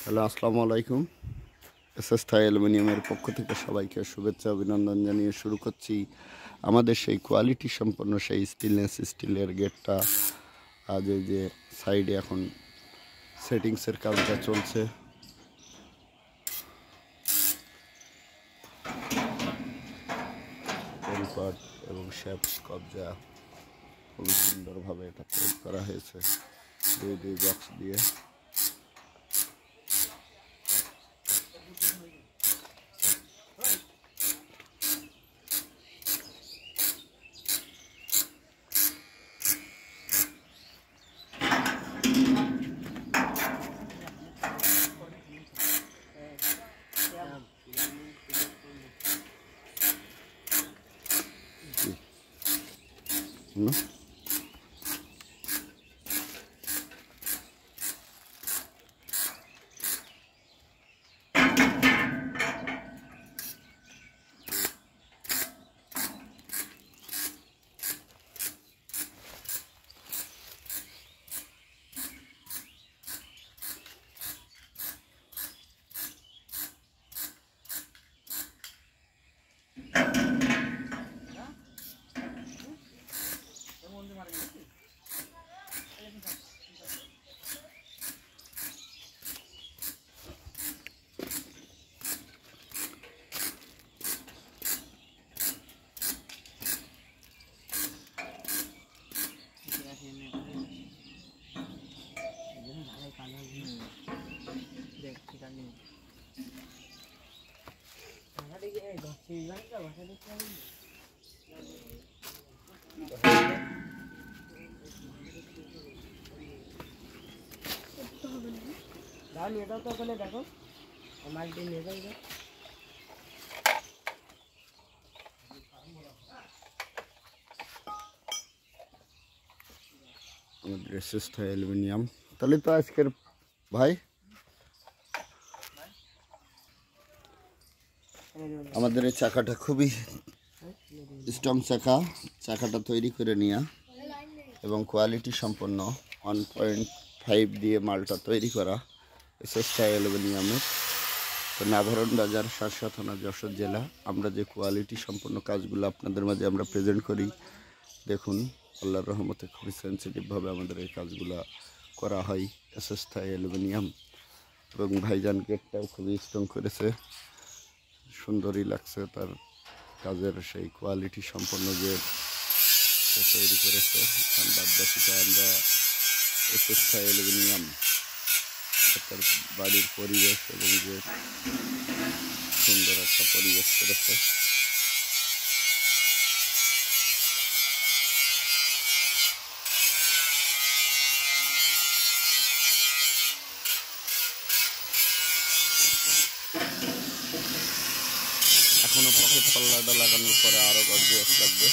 Hello, আসসালামু আলাইকুম। SS থাই অ্যালুমিনিয়ামের পক্ষ থেকে সবাইকে শুভেচ্ছা অভিনন্দন জানিয়ে শুরু করছি আমাদের সেই কোয়ালিটি সম্পন্ন সেই স্টেনলেস স্টিলের গেটটা। আজ এই যে সাইডে এখন সেটিংসের কাজটা চলছে। পরিপাট এবং শেপ কবজা খুবই সুন্দরভাবে এটা তৈরি করা হয়েছে দুই বক্স দিয়ে। এটাও তো বলে দেখো মালটি নিয়ে যাবে। আমাদের এসএস থাই অ্যালুমিনিয়াম। তাহলে তো আজকের ভাই আমাদের এই চাকাটা খুবই স্ট্রং চাকাটা তৈরি করে নেওয়া এবং কোয়ালিটি সম্পন্ন 1.5 দিয়ে মালটা তৈরি করা এসএস থাই অ্যালুমিনিয়ামের। তো নাভারণ বাজার, শার্শা থানা, যশোর জেলা। আমরা যে কোয়ালিটি সম্পন্ন কাজগুলো আপনাদের মাঝে আমরা প্রেজেন্ট করি, দেখুন আল্লাহর রহমতে খুবই সেন্সিটিভভাবে আমাদের এই কাজগুলো করা হয় এসএস থাই অ্যালুমিনিয়াম। এবং ভাইজান গেটটাও খুবই স্ট্রং করেছে, সুন্দরই লাগছে তার কাজের সেই কোয়ালিটি সম্পন্ন গেট তৈরি করেছে। বাদবাকিটা আমরা এসএস থাই অ্যালুমিনিয়াম তার বাড়ির পরিবেশ এবং যে সুন্দর একটা পরিবেশ করেছে। এখনো পকেট পাল্লাটা লাগানোর পরে আরো গর্জিয়াস লাগবে।